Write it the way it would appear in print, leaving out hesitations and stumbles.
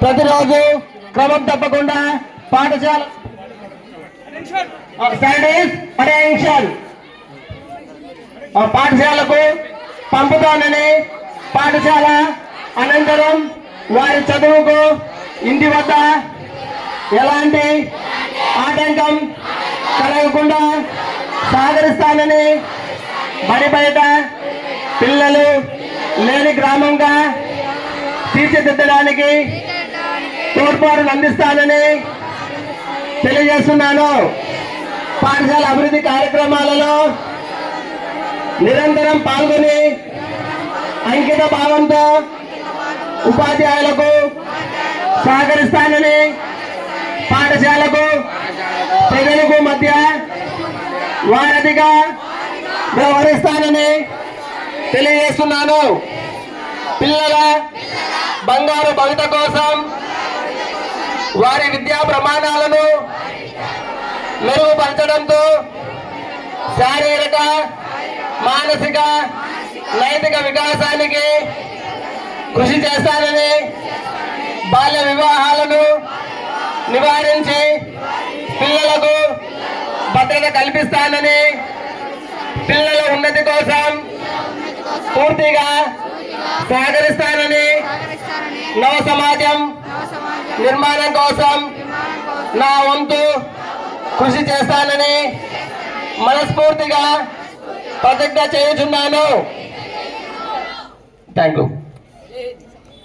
ప్రతిరోజు క్రమం తప్పకుండా పాఠశాల పాఠశాలకు పంపుతానని, పాఠశాల అనంతరం వారి చదువుకు ఇంటి వద్ద ఎలాంటి ఆటంకం కలగకుండా సహకరిస్తానని, బడి బయట పిల్లలు లేని గ్రామంగా తీర్చిదిద్దడానికి తోడ్పాటును అందిస్తానని తెలియజేస్తున్నాను. పాఠశాల అభివృద్ధి కార్యక్రమాలలో నిరంతరం పాల్గొని అంకిత భావంతో ఉపాధ్యాయులకు సహకరిస్తానని, పాఠశాలకు ప్రజలకు మధ్య వారధిగా వ్యవహరిస్తానని తెలియజేస్తున్నాను. పిల్లల బంగారు భవిత కోసం వారి విద్యా ప్రమాణాలను మెరుగుపరచడంతో శారీరక, మానసిక, నైతిక వికాసానికి కృషి చేస్తానని, బాల్య వివాహాలను నివారించి పిల్లలకు భద్రత కల్పిస్తానని, పిల్లల ఉన్నతి కోసం పూర్తిగా సహకరిస్తానని, నవ సమాజం నిర్మాణం కోసం నా వంతు కృషి చేస్తానని మనస్ఫూర్తిగా ప్రతిజ్ఞ చేయుచున్నాను. Thank you.